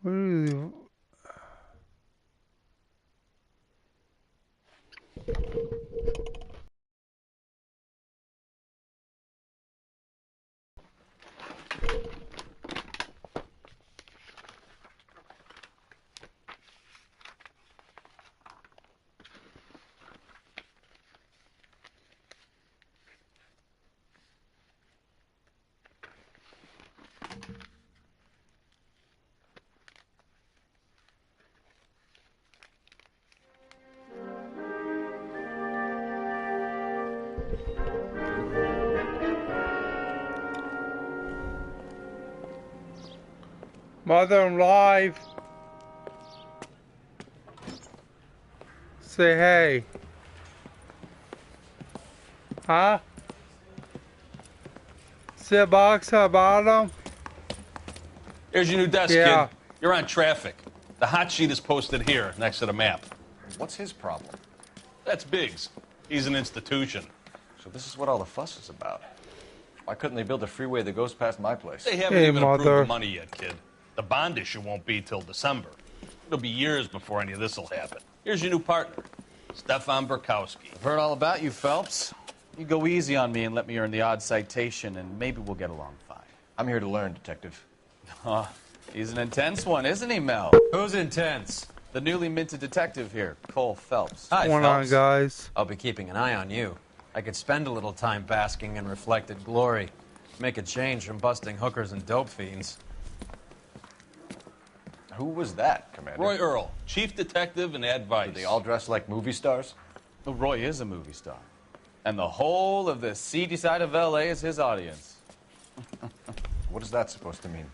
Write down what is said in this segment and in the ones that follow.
Really? Mother, I'm live. Say hey. Huh? See a box at the bottom? Here's your new desk, Yeah. kid. You're on traffic. The hot sheet is posted here, next to the map. What's his problem? That's Biggs. He's an institution. So this is what all the fuss is about. Why couldn't they build a freeway that goes past my place? They haven't Hey, even approved mother. the money yet, kid. The bond issue won't be till December. It'll be years before any of this will happen. Here's your new partner, Stefan Burkowski. I've heard all about you, Phelps. You go easy on me and let me earn the odd citation, and maybe we'll get along fine. I'm here to learn, Detective. He's an intense one, isn't he, Mel? Who's intense? The newly minted detective here, Cole Phelps. Hi, What's going on, Phelps. guys? I'll be keeping an eye on you. I could spend a little time basking in reflected glory. Make a change from busting hookers and dope fiends. Who was that, Commander? Roy Earl, chief detective and advice. Do they all dress like movie stars? Well, Roy is a movie star. And the whole of the seedy side of L.A. is his audience. What is that supposed to mean?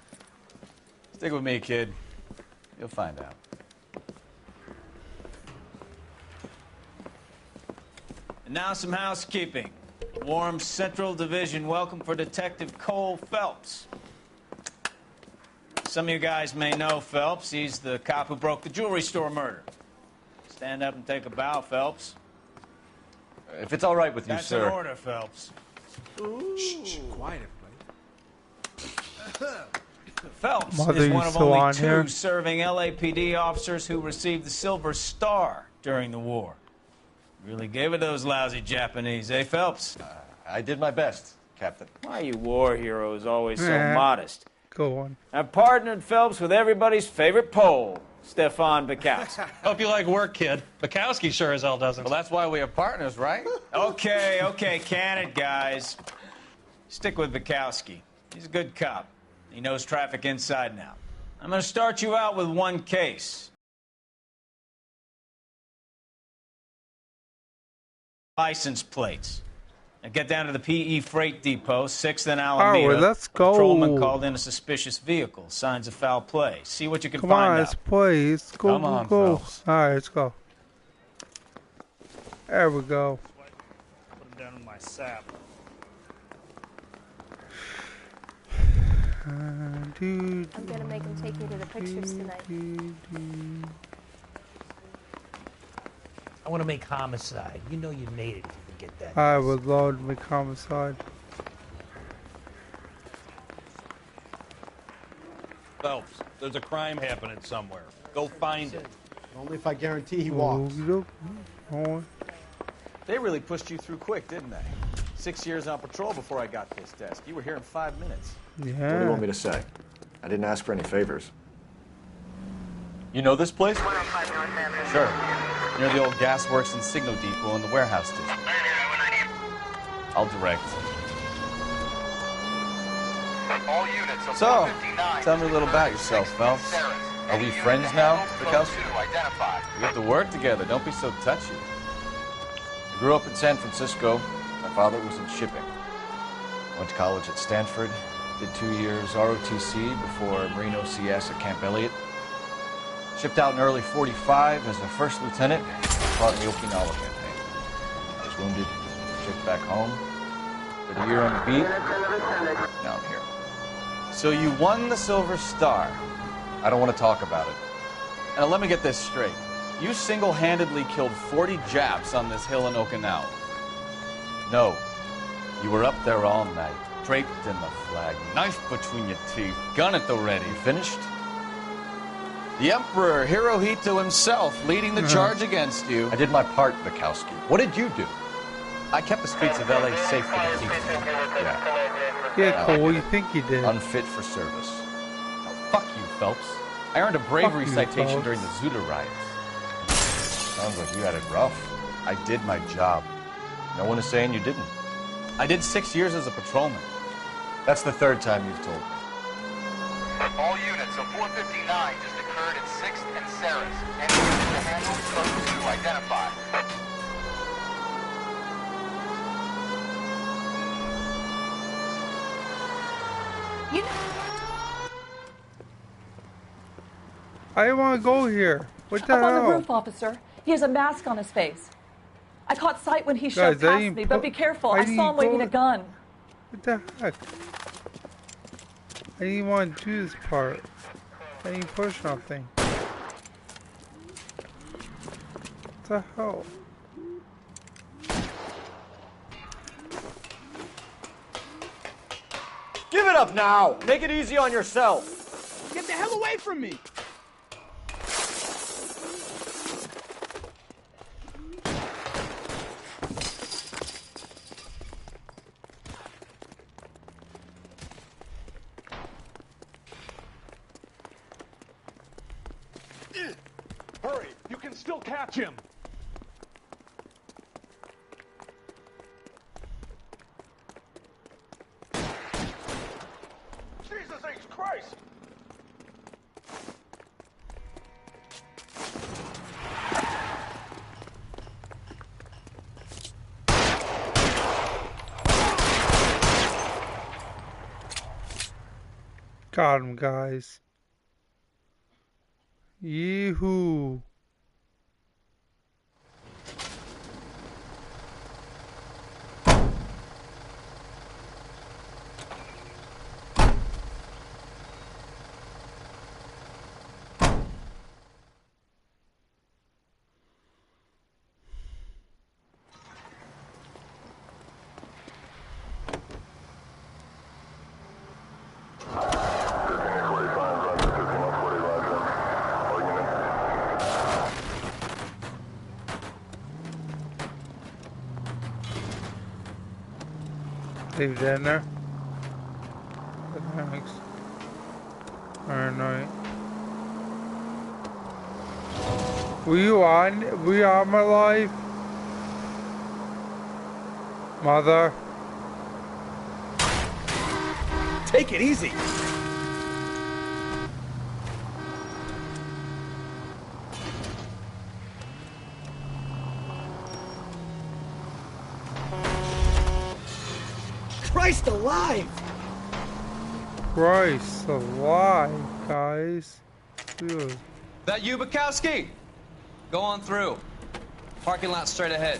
Stick with me, kid. You'll find out. And now some housekeeping. Warm Central Division welcome for Detective Cole Phelps. Some of you guys may know Phelps. He's the cop who broke the jewelry store murder. Stand up and take a bow, Phelps. If it's all right with you, That's sir. an order, Phelps. Shh, quiet, everybody. Phelps Mother, is you one of still only on two here? serving LAPD officers who received the Silver Star during the war. Really gave it to those lousy Japanese, eh, Phelps? I did my best, Captain. Why are you war heroes always so Eh. modest? Go on. I've partnered Phelps with everybody's favorite Pole, Stefan Bukowski. Hope you like work, kid. Bukowski sure as hell doesn't. Well, that's why we have partners, right? Okay, can it, guys. Stick with Bukowski. He's a good cop. He knows traffic inside and out. I'm going to start you out with one case. License plates. Now get down to the PE Freight Depot, 6th and Alameda. Alright, let's go. Patrolman called in a suspicious vehicle. Signs of foul play. See what you can Come find on, out. let's play. Let's go, Come go, on, go. Phelps. Alright, let's go. There we go. Put him down in my sap. I'm I'm gonna make him take me to the pictures tonight. I want to make homicide. You know you made it if you can get that. I would love to make homicide. Phelps, there's a crime happening somewhere. Go find it. Only if I guarantee he walks. They really pushed you through quick, didn't they? 6 years on patrol before I got this desk. You were here in 5 minutes. What do you Yeah. want me to say? I didn't ask for any favors. You know this place? Sure. Near the old gas works and signal depot in the warehouse district. I'll direct. All units of So, 459 tell me a little about yourself, Phelps. Are we friends now, Bukowski? Identified. We have to work together. Don't be so touchy. I grew up in San Francisco. My father was in shipping. Went to college at Stanford. Did 2 years ROTC before Marine OCS at Camp Elliott. Shipped out in early 45 as a first lieutenant. Fought in the Okinawa campaign. I was wounded. Shipped back home. Did a year on the beat. Now I'm here. So you won the Silver Star. I don't want to talk about it. Now let me get this straight. You single-handedly killed 40 Japs on this hill in Okinawa. No. You were up there all night, draped in the flag, knife between your teeth, gun at the ready. You finished? The Emperor Hirohito himself leading the charge against you. I did my part, Bukowski. What did you do? I kept the streets of LA safe for the teachers. Yeah, cool. What do you think you did? Unfit for service. Oh, fuck you, Phelps. I earned a bravery Fuck you, citation Phelps. during the Zuda riots. Sounds like you had it rough. I did my job. No one is saying you didn't. I did 6 years as a patrolman. That's the third time you've told me. All units, a 459 just occurred at 6th and Sarah's. Any unit to handle, close to identify. I didn't want to go here. What the Up on the hell? roof, officer. He has a mask on his face. I caught sight when he Guys, shoved I past didn't me, but put- be careful. I I saw didn't him waving go- a gun. What the heck? I didn't want to do this part. I didn't push nothing. What the hell? Give it up now. Make it easy on yourself. Get the hell away from me! Hurry! You can still catch him! Jesus H. Christ! Got him, guys. Yee-hoo. Leave that in there. Thanks. Alright. Were you on my life? Mother? Take it easy. Christ alive! Christ alive, guys. Dude. That you, Bukowski? Go on through. Parking lot straight ahead.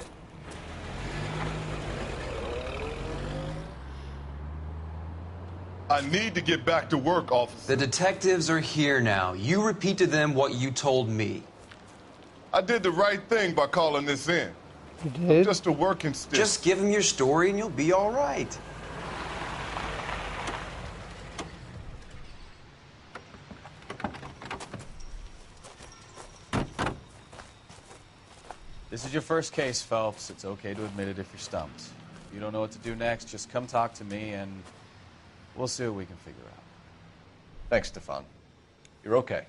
I need to get back to work, officer. The detectives are here now. You repeat to them what you told me. I did the right thing by calling this in. You did? Just a working stick. Just give them your story and you'll be all right. This is your first case, Phelps. It's okay to admit it if you're stumped. If you don't know what to do next, just come talk to me and we'll see what we can figure out. Thanks, Stefan. You're okay.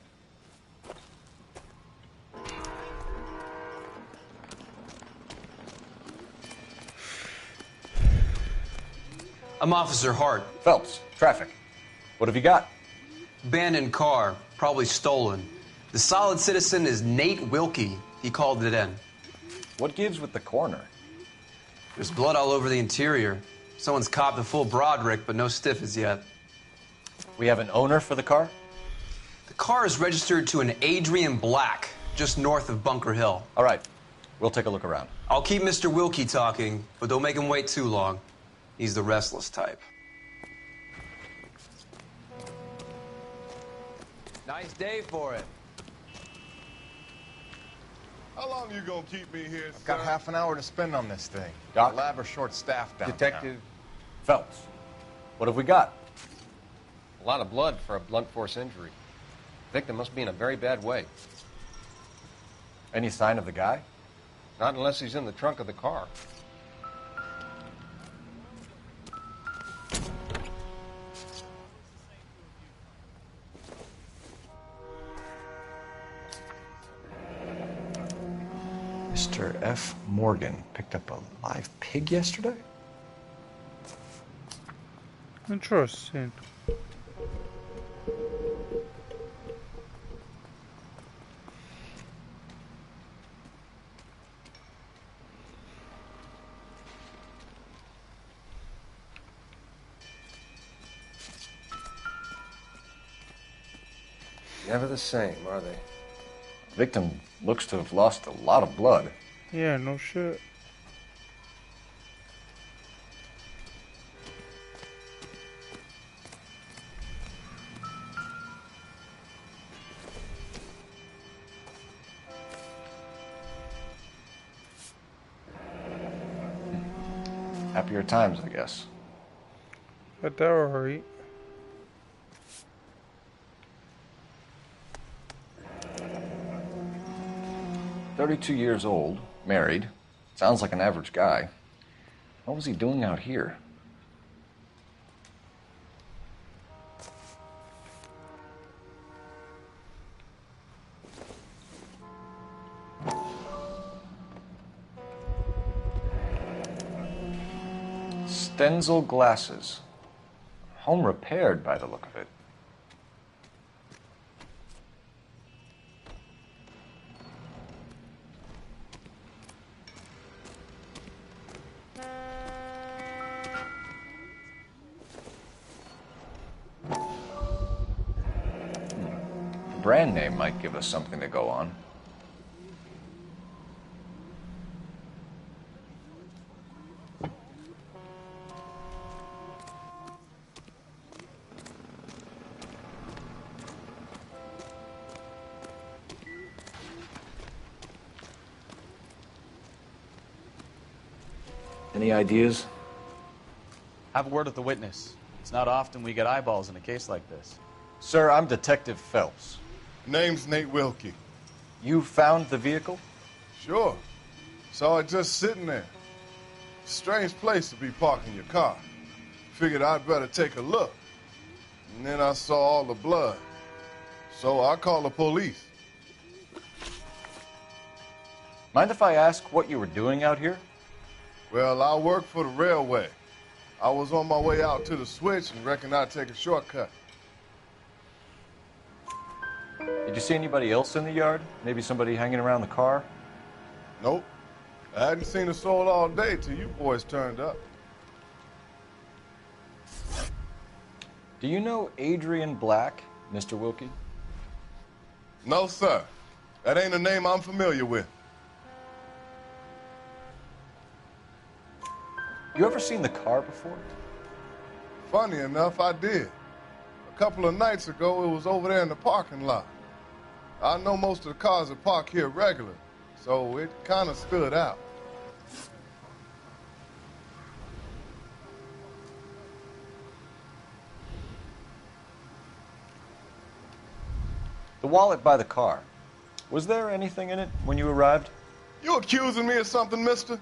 I'm Officer Hart. Phelps, traffic. What have you got? Abandoned car, probably stolen. The solid citizen is Nate Wilkie. He called it in. What gives with the coroner? There's blood all over the interior. Someone's copped a full Broderick, but no stiff as yet. We have an owner for the car? The car is registered to an Adrian Black, just north of Bunker Hill. All right. We'll take a look around. I'll keep Mr. Wilkie talking, but don't make him wait too long. He's the restless type. Nice day for it. How long you gonna keep me here, sir? Got half an hour to spend on this thing. Doc? The lab are short-staffed down Detective Phelps. What have we got? A lot of blood for a blunt force injury. Victim must be in a very bad way. Any sign of the guy? Not unless he's in the trunk of the car. Mr. F. Morgan picked up a live pig yesterday? Interesting. Never the same, are they? Victim looks to have lost a lot of blood. Yeah, no shit. Happier times, I guess. But that were right. "32 years old, married. Sounds like an average guy. What was he doing out here?" Stenzel glasses. Home repaired by the look of it. Brand name might give us something to go on. Any ideas? Have a word with the witness. It's not often we get eyeballs in a case like this. Sir, I'm Detective Phelps. Name's Nate Wilkie. You found the vehicle? Sure. Saw it just sitting there. Strange place to be parking your car. Figured I'd better take a look. And then I saw all the blood. So I called the police. Mind if I ask what you were doing out here? Well, I work for the railway. I was on my way out to the switch and reckoned I'd take a shortcut. Did you see anybody else in the yard? Maybe somebody hanging around the car? Nope. I hadn't seen a soul all day till you boys turned up. Do you know Adrian Black, Mr. Wilkie? No, sir. That ain't a name I'm familiar with. You ever seen the car before? Funny enough, I did. A couple of nights ago, it was over there in the parking lot. I know most of the cars are parked here regular, so it kind of stood out. The wallet by the car. Was there anything in it when you arrived? You accusing me of something, mister?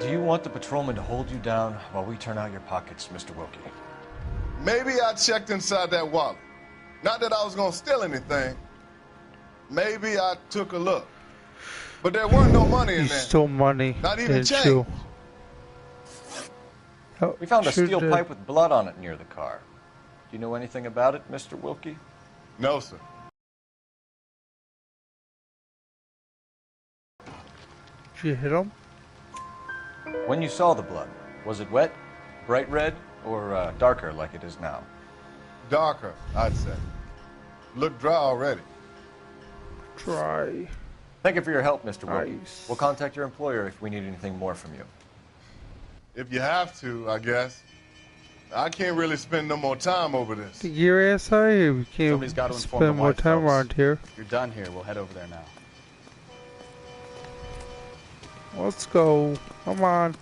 Do you want the patrolman to hold you down while we turn out your pockets, Mr. Wilkie? Maybe I checked inside that wallet. Not that I was going to steal anything. Maybe I took a look. But there weren't no money in You there. stole money. Not even didn't change. you? We found a Sure steel did. pipe with blood on it near the car. Do you know anything about it, Mr. Wilkie? No, sir. Did you hit him? When you saw the blood, was it wet, bright red, or darker like it is now? Darker, I'd say. Looked dry already. Dry. Thank you for your help, Mr. Wilkie. Nice. We'll contact your employer if we need anything more from you. If you have to, I guess. I can't really spend no more time over this. Your ass out here. We can't Somebody's got to inform the spend more wife, time folks. around here. You're done here. We'll head over there now. Let's go. Come on.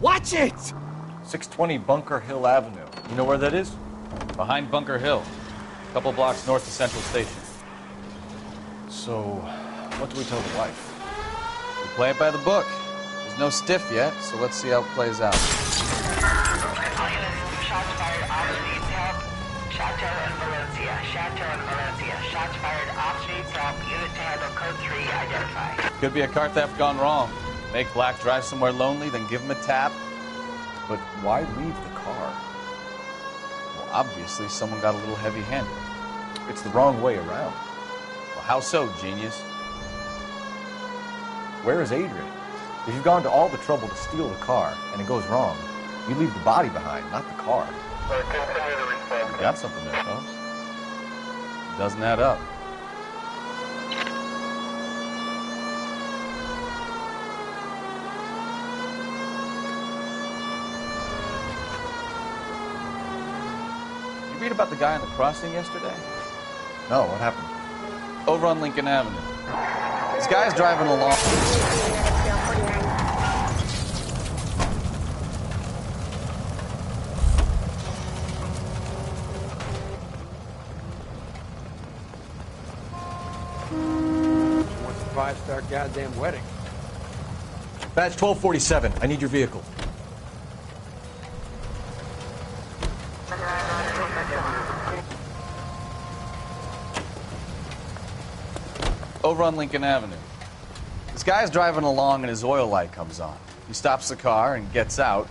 Watch it! 620 Bunker Hill Avenue. You know where that is? Behind Bunker Hill. A couple blocks north of Central Station. So, what do we tell the wife? We play it by the book. There's no stiff yet, so let's see how it plays out. Shots fired off streets, help. Chateau and Valencia. Chateau and Valencia. Shots fired off streets, help. Unit to handle code 3 identified. Could be a car theft gone wrong. Make Black drive somewhere lonely, then give him a tap. But why leave the car? Well, obviously someone got a little heavy-handed. It's the wrong way around. Well, how so, genius? Where is Adrian? If you've gone to all the trouble to steal the car and it goes wrong, you leave the body behind, not the car. You got something there, folks. It doesn't add up. You read about the guy on the crossing yesterday? No, what happened? Over on Lincoln Avenue. This guy's driving along. What's a five-star goddamn wedding? Badge 1247. I need your vehicle. Over on Lincoln Avenue. This guy's driving along and his oil light comes on. He stops the car and gets out.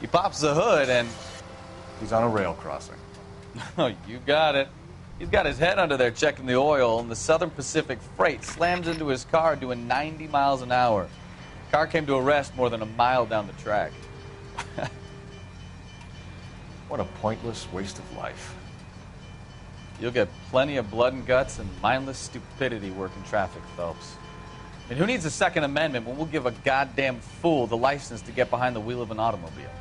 He pops the hood and... He's on a rail crossing. Oh, you got it. He's got his head under there checking the oil, and the Southern Pacific Freight slams into his car doing 90 miles an hour. The car came to a rest more than a mile down the track. What a pointless waste of life. You'll get plenty of blood and guts and mindless stupidity working traffic, Phelps. And who needs a Second Amendment when we'll give a goddamn fool the license to get behind the wheel of an automobile?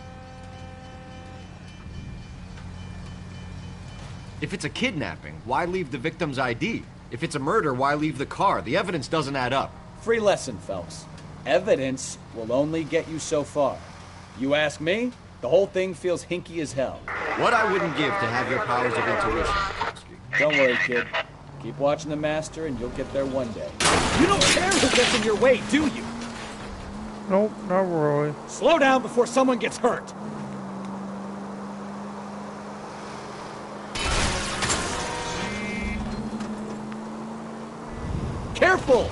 If it's a kidnapping, why leave the victim's ID? If it's a murder, why leave the car? The evidence doesn't add up. Free lesson, Phelps. Evidence will only get you so far. You ask me, the whole thing feels hinky as hell. What I wouldn't give to have your powers of intuition. Don't worry, kid. Keep watching the master and you'll get there one day. You don't care who gets in your way, do you? Nope, not really. Slow down before someone gets hurt. Careful!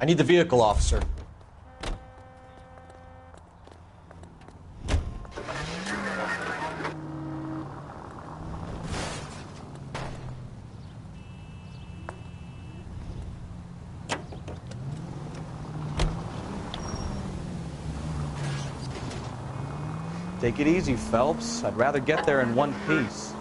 I need the vehicle, officer. Take it easy, Phelps. I'd rather get there in one piece.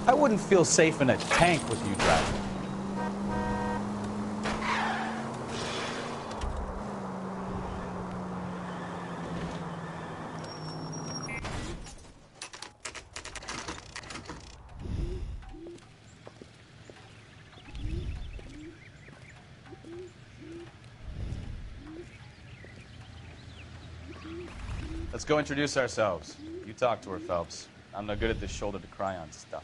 I wouldn't feel safe in a tank with you driving. Let's go introduce ourselves. You talk to her, Phelps. I'm no good at this shoulder to cry on stuff.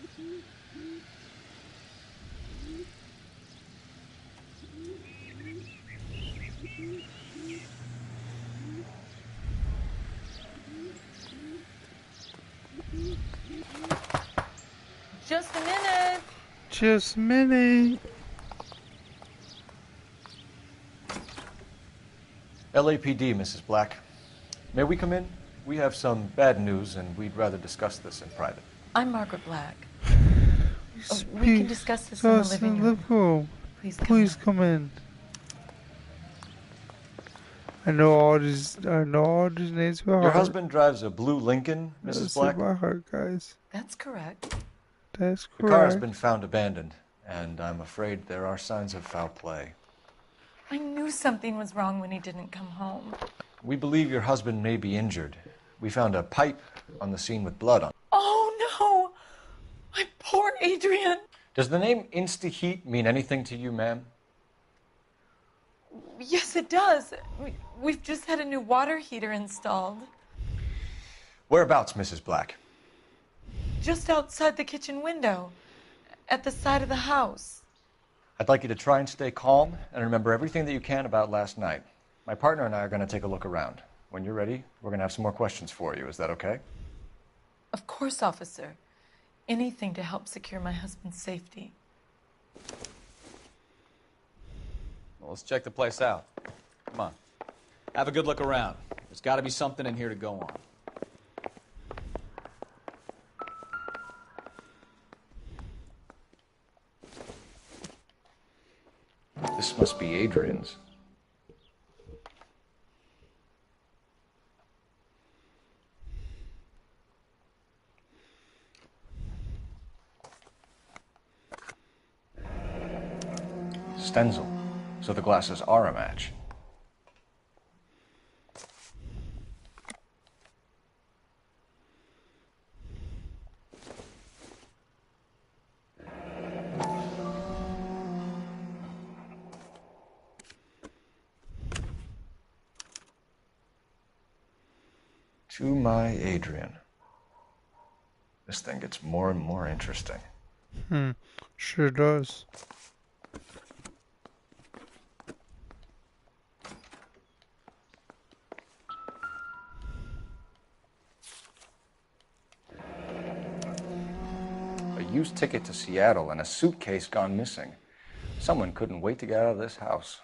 Just a minute. Just a minute. LAPD, Mrs. Black. May we come in? We have some bad news, and we'd rather discuss this in private. I'm Margaret Black. We can discuss this in the living room. Please come in. I know all these names by heart. Your husband drives a blue Lincoln, Mrs. That's Black? it by heart, guys. That's correct. That's correct. The car has been found abandoned, and I'm afraid there are signs of foul play. I knew something was wrong when he didn't come home. We believe your husband may be injured. We found a pipe on the scene with blood on it. Oh, no! My poor Adrian! Does the name Insta-Heat mean anything to you, ma'am? Yes, it does. We've just had a new water heater installed. Whereabouts, Mrs. Black? Just outside the kitchen window, at the side of the house. I'd like you to try and stay calm and remember everything that you can about last night. My partner and I are going to take a look around. When you're ready, we're going to have some more questions for you. Is that okay? Of course, officer. Anything to help secure my husband's safety. Well, let's check the place out. Come on. Have a good look around. There's got to be something in here to go on. This must be Adrian's. Stenzel. So the glasses are a match. To my Adrian. This thing gets more and more interesting. Sure does. A used ticket to Seattle and a suitcase gone missing. Someone couldn't wait to get out of this house.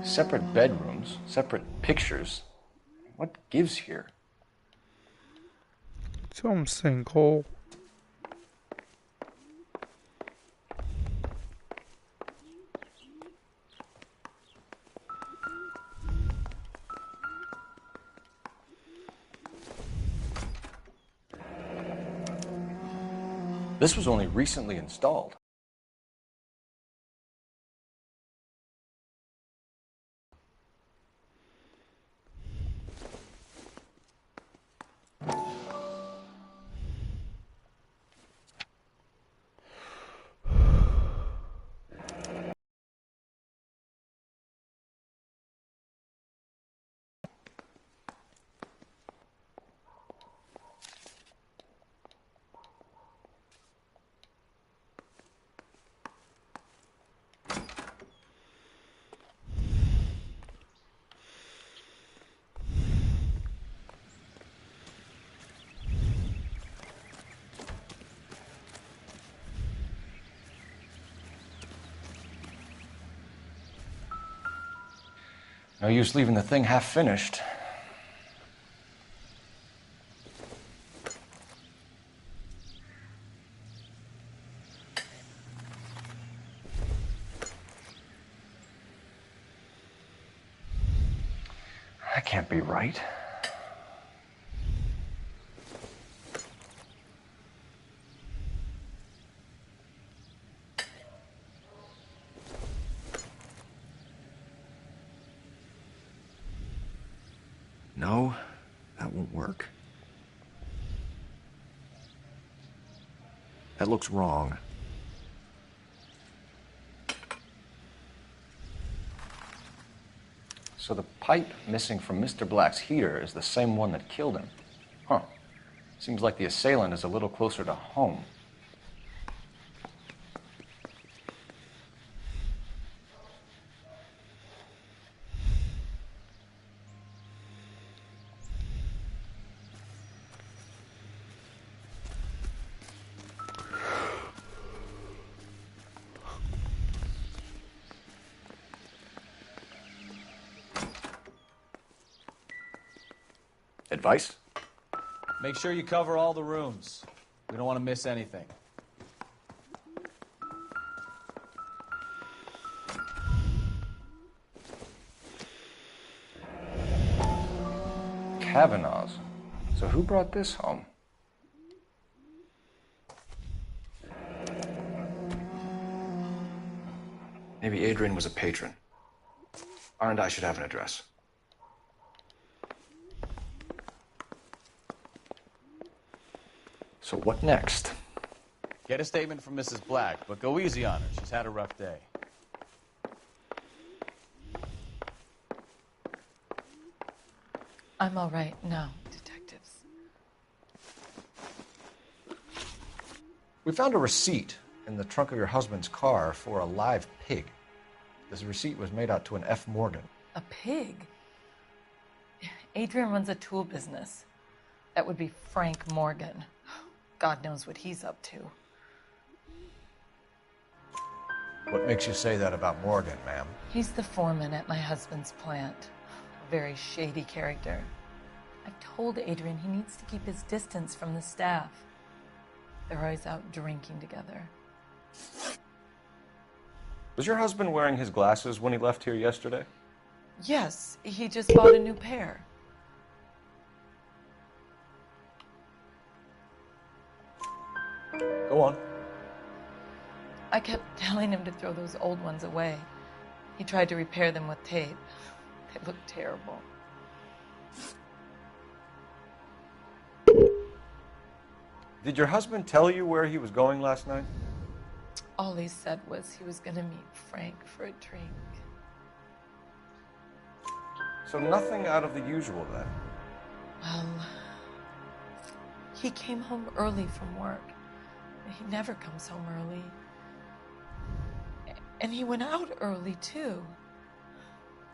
Separate bedrooms, separate pictures. What gives here? Some sinkhole. This was only recently installed. No use leaving the thing half finished. That can't be right. No, that won't work. That looks wrong. So the pipe missing from Mr. Black's heater is the same one that killed him. Huh. Seems like the assailant is a little closer to home. Advice? Make sure you cover all the rooms. We don't want to miss anything. Kavanaugh's. So who brought this home? Maybe Adrian was a patron. R&I should have an address. So what next? Get a statement from Mrs. Black, but go easy on her. She's had a rough day. I'm all right now, detectives. We found a receipt in the trunk of your husband's car for a live pig. This receipt was made out to an F. Morgan. A pig? Adrian runs a tool business. That would be Frank Morgan. God knows what he's up to. What makes you say that about Morgan, ma'am? He's the foreman at my husband's plant. A very shady character. I've told Adrian he needs to keep his distance from the staff. They're always out drinking together. Was your husband wearing his glasses when he left here yesterday? Yes, he just bought a new pair. Go on. I kept telling him to throw those old ones away. He tried to repair them with tape. They looked terrible. Did your husband tell you where he was going last night? All he said was he was going to meet Frank for a drink. So nothing out of the usual then? Well, he came home early from work. He never comes home early. And he went out early, too.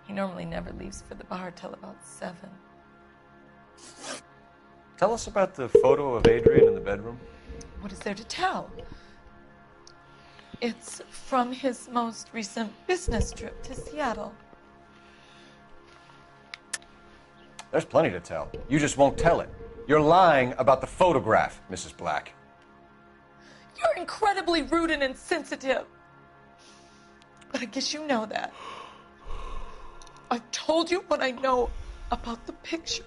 He normally never leaves for the bar till about 7. Tell us about the photo of Adrian in the bedroom. What is there to tell? It's from his most recent business trip to Seattle. There's plenty to tell. You just won't tell it. You're lying about the photograph, Mrs. Black. You're incredibly rude and insensitive. But I guess you know that. I've told you what I know about the picture.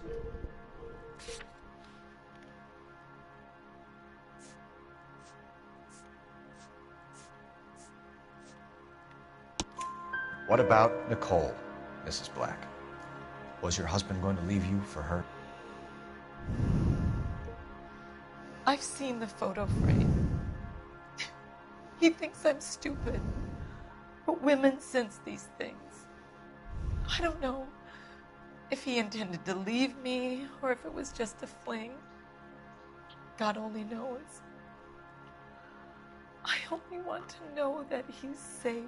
What about Nicole, Mrs. Black? Was your husband going to leave you for her? I've seen the photo frame. He thinks I'm stupid. But women sense these things. I don't know if he intended to leave me or if it was just a fling. God only knows. I only want to know that he's safe.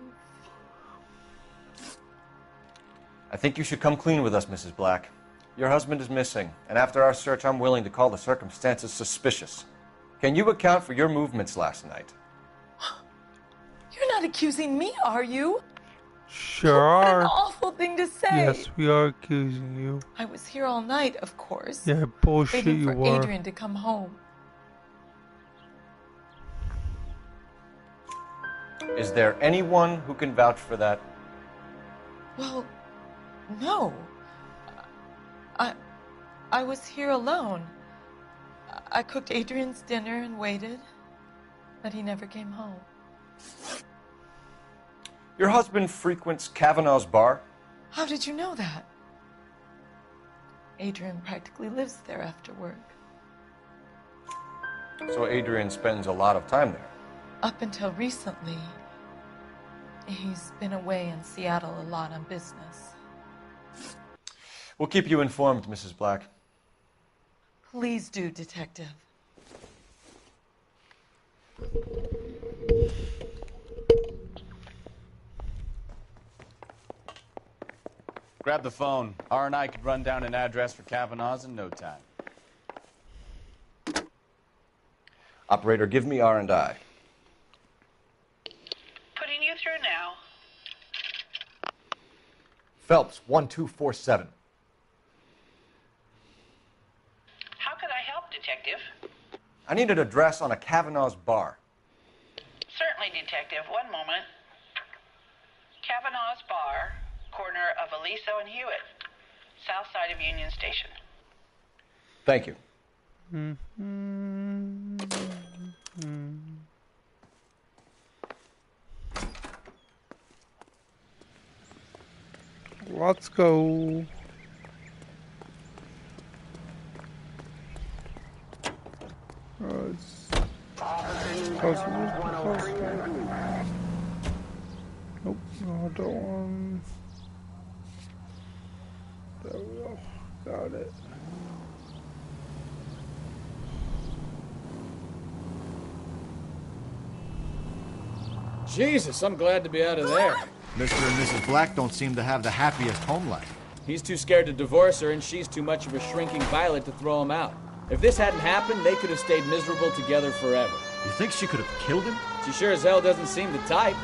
I think you should come clean with us, Mrs. Black. Your husband is missing, and after our search, I'm willing to call the circumstances suspicious. Can you account for your movements last night? You're not accusing me, are you? Sure What an are. awful thing to say. Yes, we are accusing you. I was here all night, of course. Yeah, bullshit waiting you for were. Adrian to come home. Is there anyone who can vouch for that? Well, no. I was here alone. I cooked Adrian's dinner and waited, but he never came home. Your husband frequents Kavanaugh's bar? How did you know that? Adrian practically lives there after work. So Adrian spends a lot of time there. Up until recently, he's been away in Seattle a lot on business. We'll keep you informed, Mrs. Black. Please do, Detective. Grab the phone. R&I could run down an address for Kavanaugh's in no time. Operator, give me R&I. Putting you through now. Phelps, 1247. How could I help, Detective? I need an address on a Kavanaugh's bar. Certainly, Detective. One moment. Kavanaugh's Bar, corner of Aliso and Hewitt, south side of Union Station. Thank you. Let's go. Nope, no, I don't want. There we go. Got it. Jesus, I'm glad to be out of there. Mr. and Mrs. Black don't seem to have the happiest home life. He's too scared to divorce her, and she's too much of a shrinking violet to throw him out. If this hadn't happened, they could have stayed miserable together forever. You think she could have killed him? She sure as hell doesn't seem the type,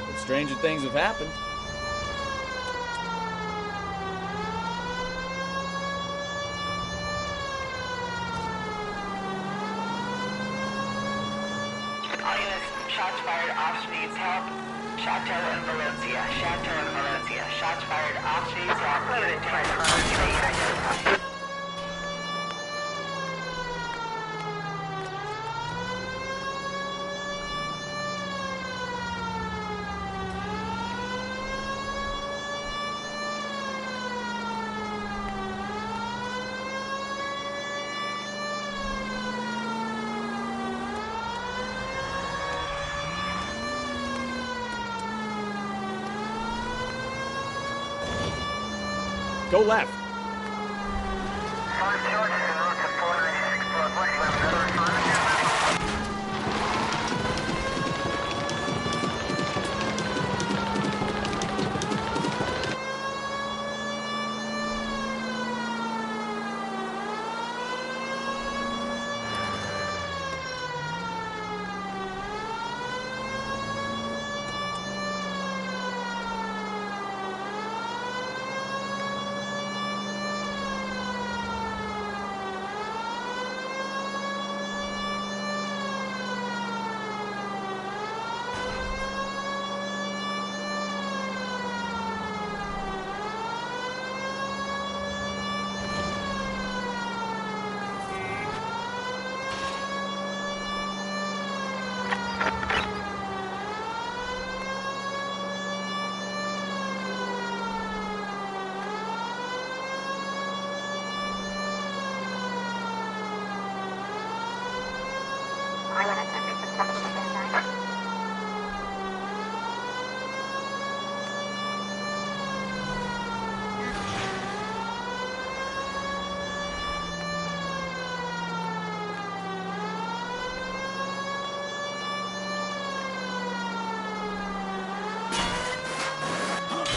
but stranger things have happened. All units, shots fired, officer needs help. Chateau and Valencia. Chateau and Valencia. Shots fired, officer needs help. Unit to headal code 3 identified. Go left.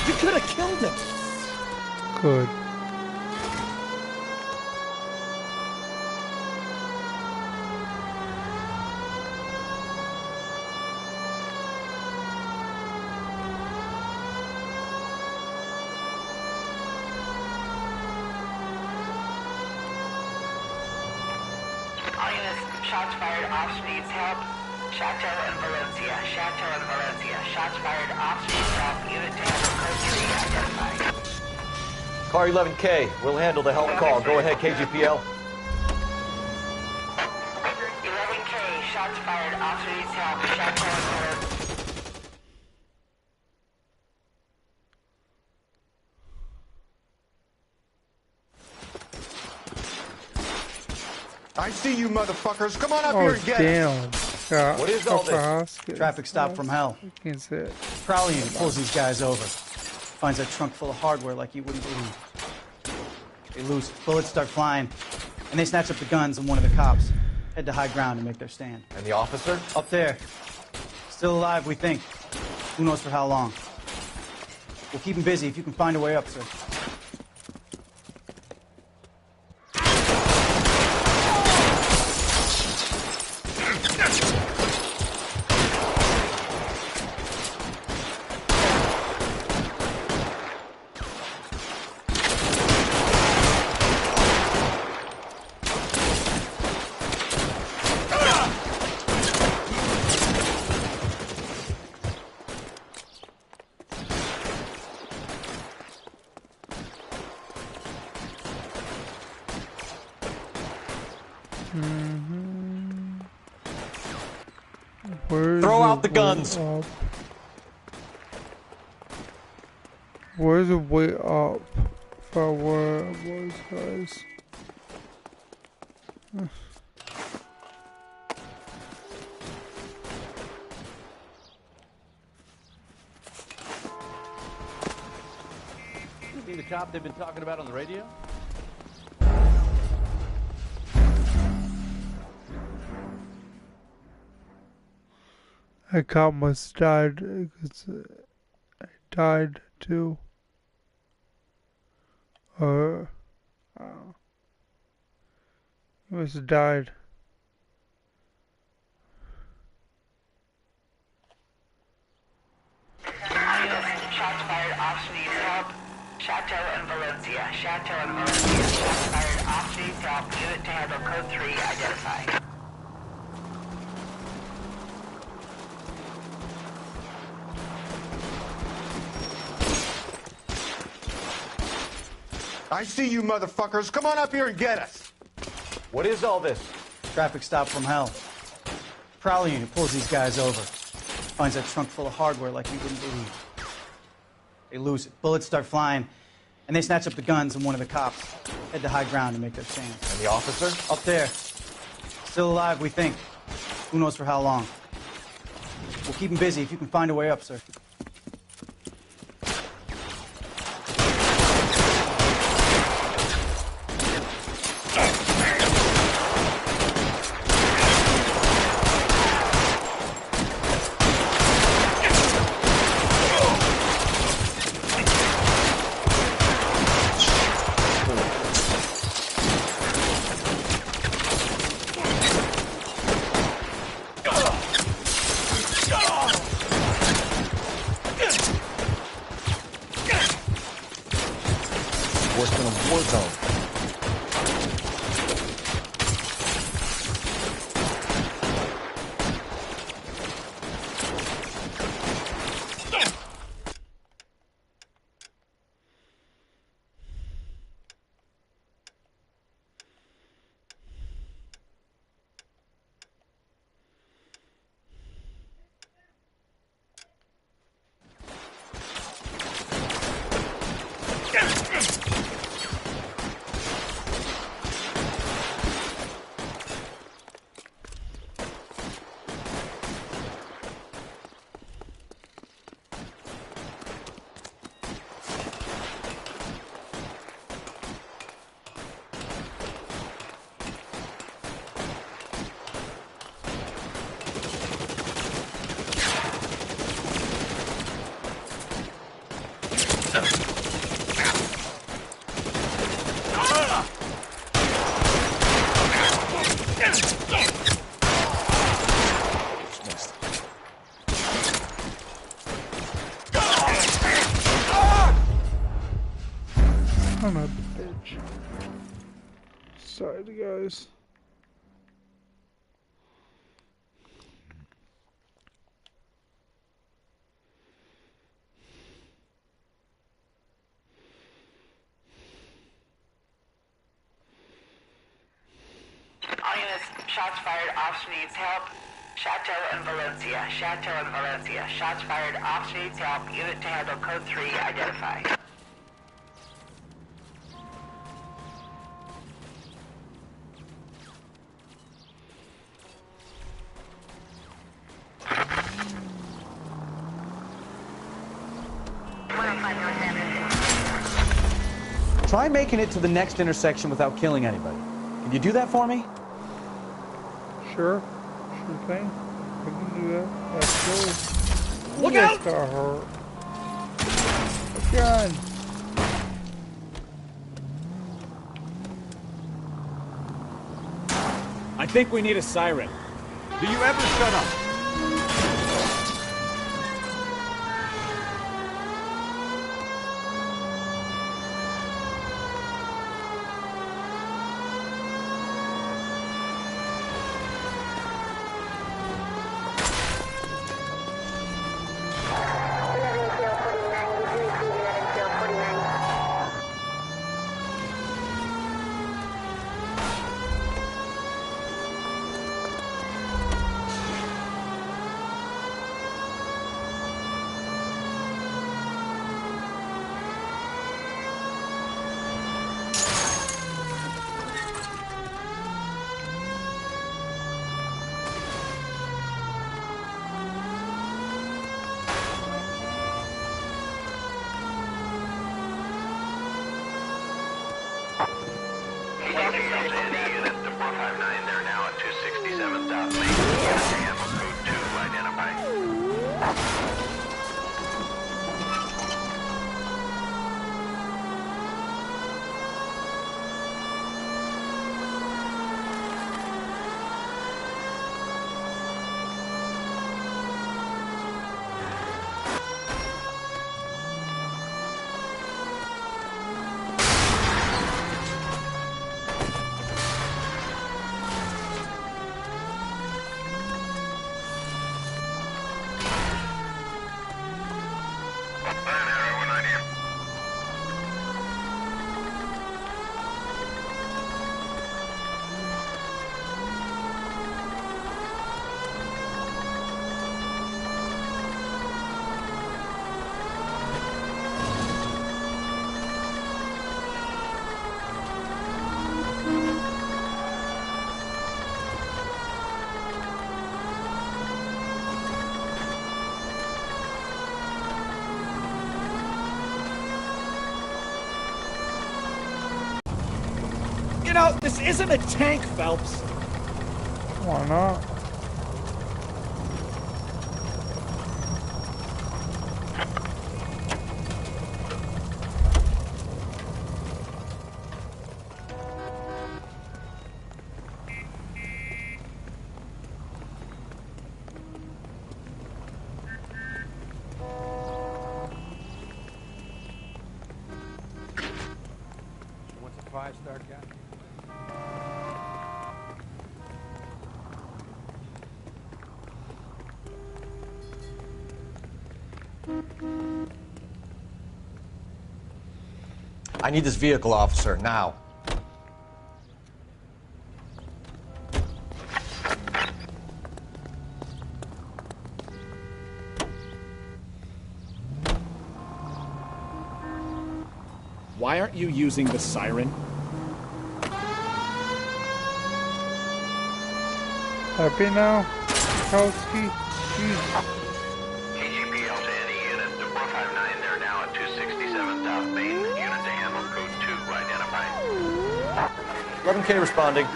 You could have killed him. Good. Communist, shots fired. Officer needs help. Chateau and Valencia. Chateau and Valencia. Shots fired. Officer needs help. Unit to handle code 3 identified. Car 11K, we'll handle the help call. Go ahead, KGPL. 11K, shots fired. Officer needs help. Chateau and Valencia. I see you motherfuckers. Come on up Oh, here and get damn. God, What is all Upper this? Hoskins. Traffic stop from hell. I can't say it. Prowler unit pulls these guys over. Finds a trunk full of hardware like you wouldn't believe. They lose. Bullets start flying. And they snatch up the guns, and one of the cops head to high ground and make their stand. And the officer? Up there. Still alive, we think. Who knows for how long. We'll keep him busy if you can find a way up, sir. Throw out the guns. Where's the way up from where I was, guys? You see the cop they've been talking about on the radio? That cop must died because I died too. Or he must have died. Shots fired. Officer needs help. Chateau and Valencia. Chateau and Valencia. Shots fired. Officer needs help. Unit to handle code 3 identified. I see you motherfuckers. Come on up here and get us. What is all this? Traffic stop from hell. Prowler unit pulls these guys over. Finds a trunk full of hardware like you wouldn't believe. They lose it. Bullets start flying. And they snatch up the guns, and one of the cops head to high ground and make their stand. And the officer? Up there. Still alive, we think. Who knows for how long. We'll keep him busy if you can find a way up, sir. Worse than a war zone. Son of a bitch. Sorry, guys. Linus, shots fired. Officer needs help. Chateau and Valencia. Chateau and Valencia. Shots fired. Officer needs help. Unit to handle code 3 identified. Try making it to the next intersection without killing anybody. Can you do that for me? Sure. Sure thing. I can do that. That's good. Look That out! got hurt. Gun. I think we need a siren. Do you ever shut up? You know, this isn't a tank, Phelps. Why not? What's a 5-star guy? I need this vehicle, officer, now. Why aren't you using the siren? Happy now? Kowski? Jesus. KGPL to any unit. To 459, they're now at 267 South Main. Unit to handle code 2 identified. 11K responding.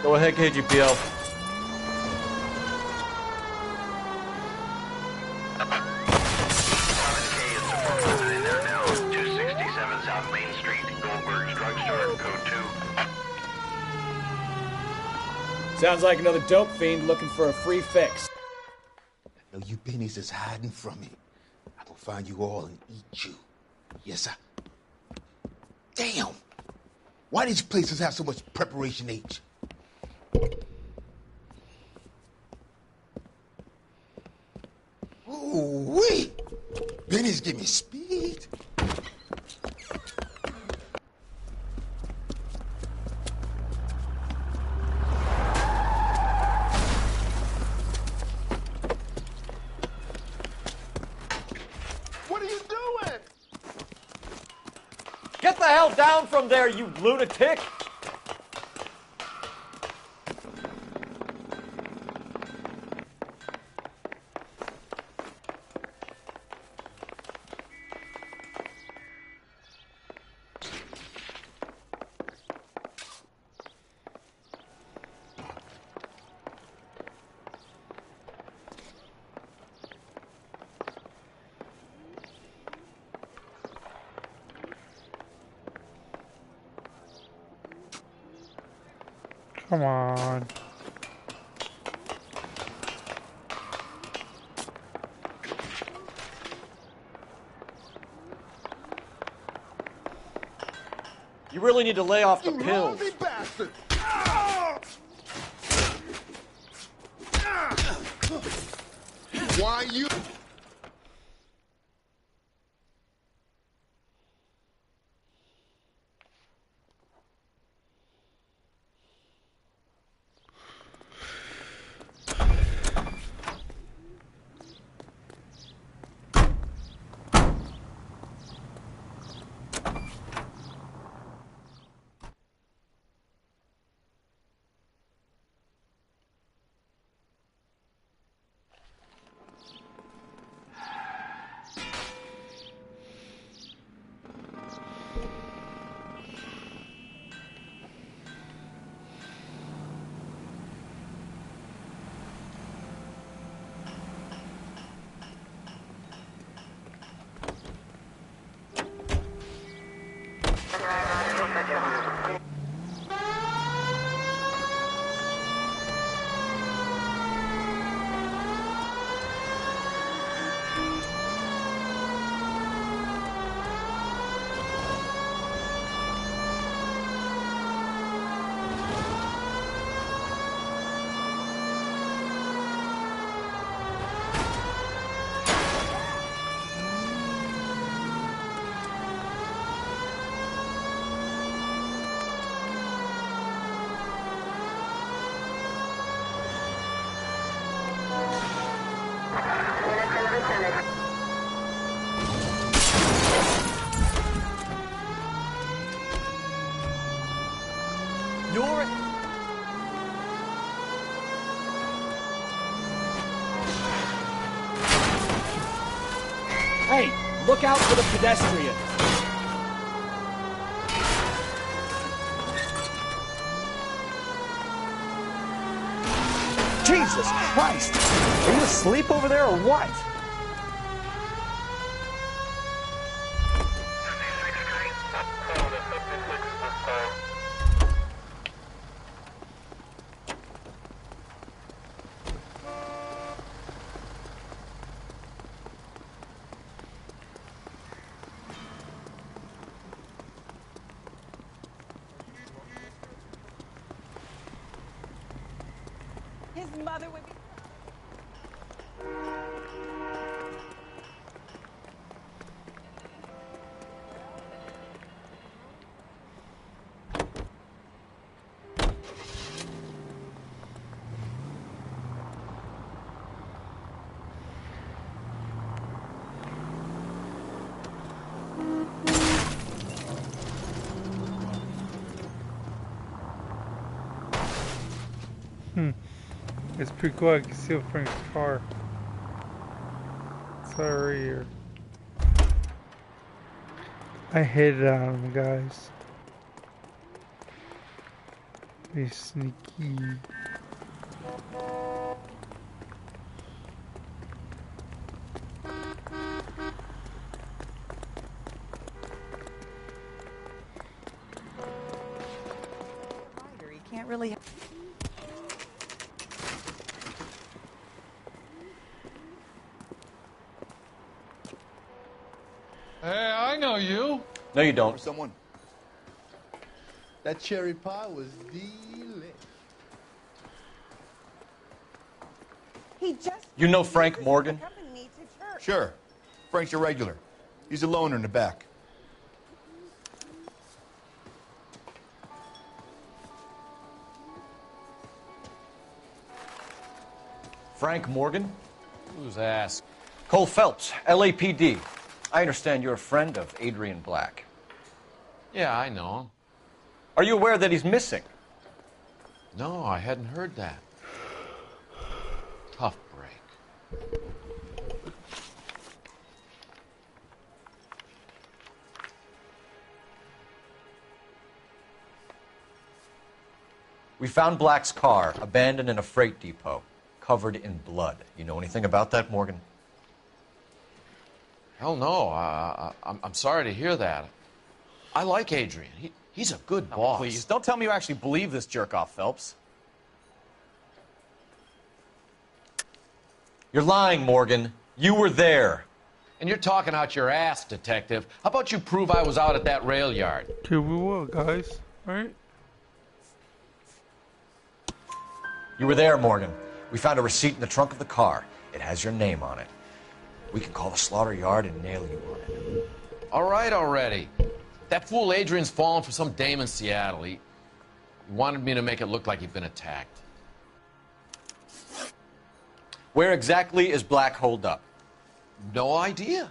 Go ahead, KGPL. They're now at 267 South Main Street. Goldberg's Drugstore, code 2. Sounds like another dope fiend looking for a free fix. I know you pennies is hiding from me. I will find you all and eat you. Yes, sir. Damn! Why these places have so much preparation H? Ooh-wee! Benny's give me speed. the hell down from there, you lunatic! Come on. You really need to lay off the pills. Lousy bastard! Why you... Noire! Hey, look out for the pedestrian. Jesus Christ! Are you asleep over there or what? His mother would be... It's pretty cool. I can see Frank's car. It's right here. I hate it on him, guys. He's sneaky. He can't really... Hey, I know you. No, you don't. Someone. That cherry pie was delish. He just... You know Frank Morgan? Sure. Frank's a regular. He's a loner in the back. Frank Morgan? Who's asked? Cole Phelps, LAPD. I understand you're a friend of Adrian Black. Yeah, I know. Are you aware that he's missing? No, I hadn't heard that. Tough break. We found Black's car, abandoned in a freight depot, covered in blood. You know anything about that, Morgan? Hell no. I'm sorry to hear that. I like Adrian. He's a good boss. Please, don't tell me you actually believe this jerk-off, Phelps. You're lying, Morgan. You were there. And you're talking out your ass, detective. How about you prove I was out at that rail yard? Okay, we will, guys. Right? You were there, Morgan. We found a receipt in the trunk of the car. It has your name on it. We can call the slaughter yard and nail you on it. All right already. That fool Adrian's fallen for some dame in Seattle. He wanted me to make it look like he'd been attacked. Where exactly is Black holed up? No idea.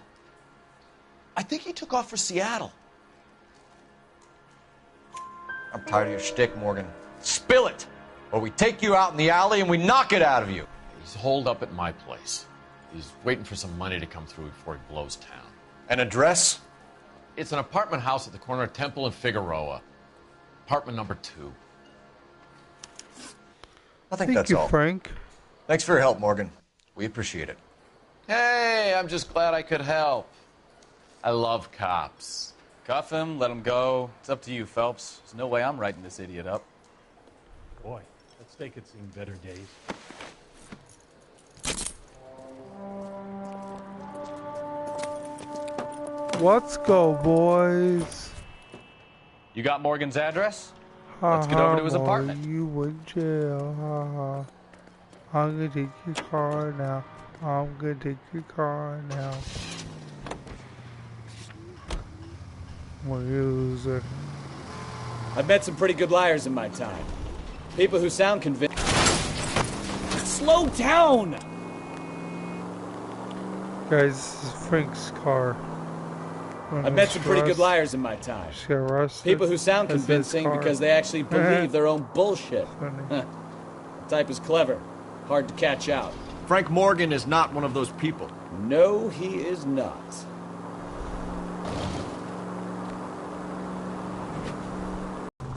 I think he took off for Seattle. I'm tired of your shtick, Morgan. Spill it! Or we take you out in the alley and we knock it out of you. He's holed up at my place. He's waiting for some money to come through before he blows town. An address? It's an apartment house at the corner of Temple and Figueroa. Apartment number 2. I think that's all. Frank. Thanks for your help, Morgan. We appreciate it. Hey, I'm just glad I could help. I love cops. Cuff him, let him go. It's up to you, Phelps. There's no way I'm writing this idiot up. Boy, let's make it seem better days. Let's go, boys. You got Morgan's address? Let's get over to his apartment. You in jail. Ha, ha. I'm gonna take your car now. I'm gonna take your car now. Loser. I've met some pretty good liars in my time. People who sound convinced. Slow down! Guys, this is Frank's car. I've met some pretty good liars in my time. She got arrested. People who sound That's his convincing car. because they actually believe their own bullshit. Funny. The type is clever. Hard to catch out. Frank Morgan is not one of those people. No, he is not.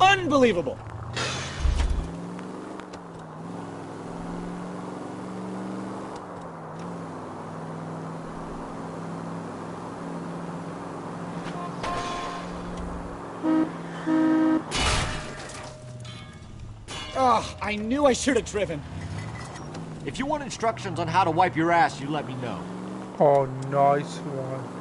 Unbelievable! Oh, I knew I should have driven. If you want instructions on how to wipe your ass, you let me know. Oh, nice one.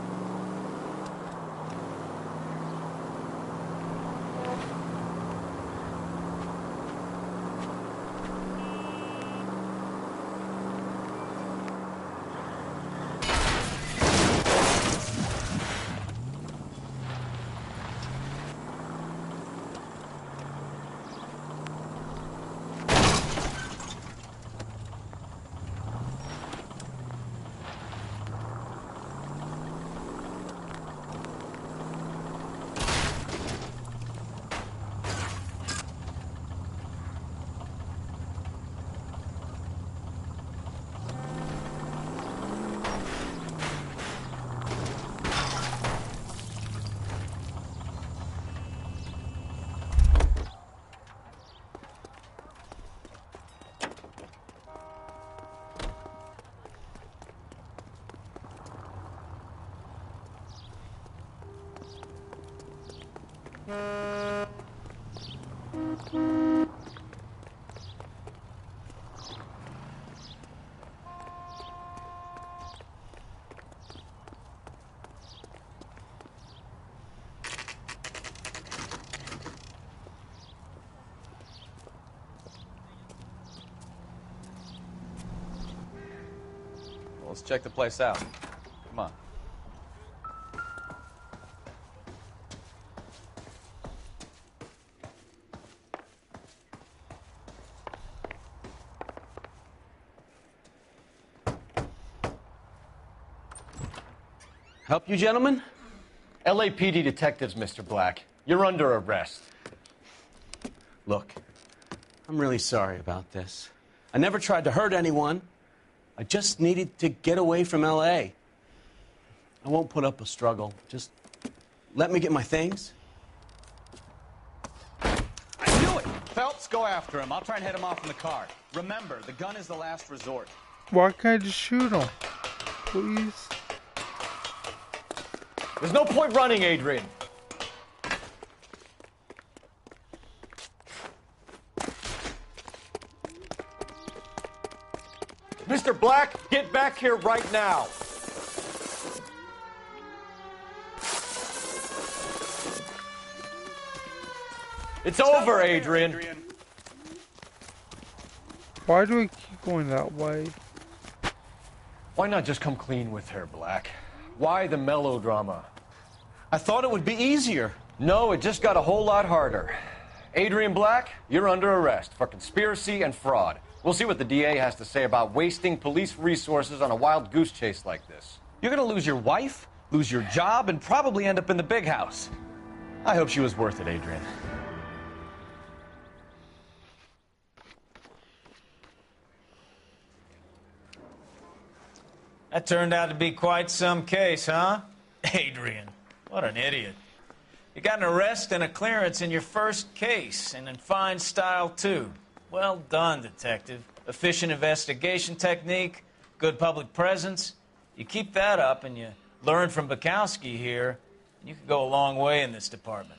Let's check the place out. Come on. Help you, gentlemen? LAPD detectives, Mr. Black. You're under arrest. Look, I'm really sorry about this. I never tried to hurt anyone. I just needed to get away from L.A. I won't put up a struggle. Just let me get my things. I knew it! Phelps, go after him. I'll try and head him off in the car. Remember, the gun is the last resort. Why can't I just shoot him? Please? There's no point running, Adrian. Mr. Black, get back here right now. It's over, Adrian. Why do I keep going that way? Why not just come clean with her, Black? Why the melodrama? I thought it would be easier. No, it just got a whole lot harder. Adrian Black, you're under arrest for conspiracy and fraud. We'll see what the DA has to say about wasting police resources on a wild goose chase like this. You're gonna lose your wife, lose your job, and probably end up in the big house. I hope she was worth it, Adrian. That turned out to be quite some case, huh? Adrian, what an idiot. You got an arrest and a clearance in your first case, and in fine style, too. Well done, detective. Efficient investigation technique, good public presence. You keep that up and you learn from Bukowski here, and you can go a long way in this department.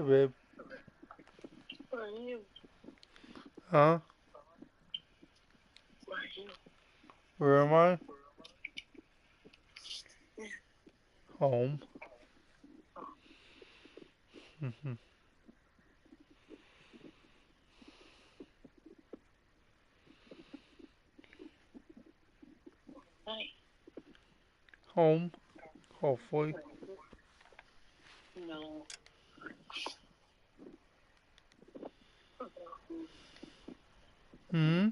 Hey, babe. Where are you? Huh? Where are you? Where am I? Yeah. Home. Mm-hmm. Hi. Home. Hopefully. No. Hmm?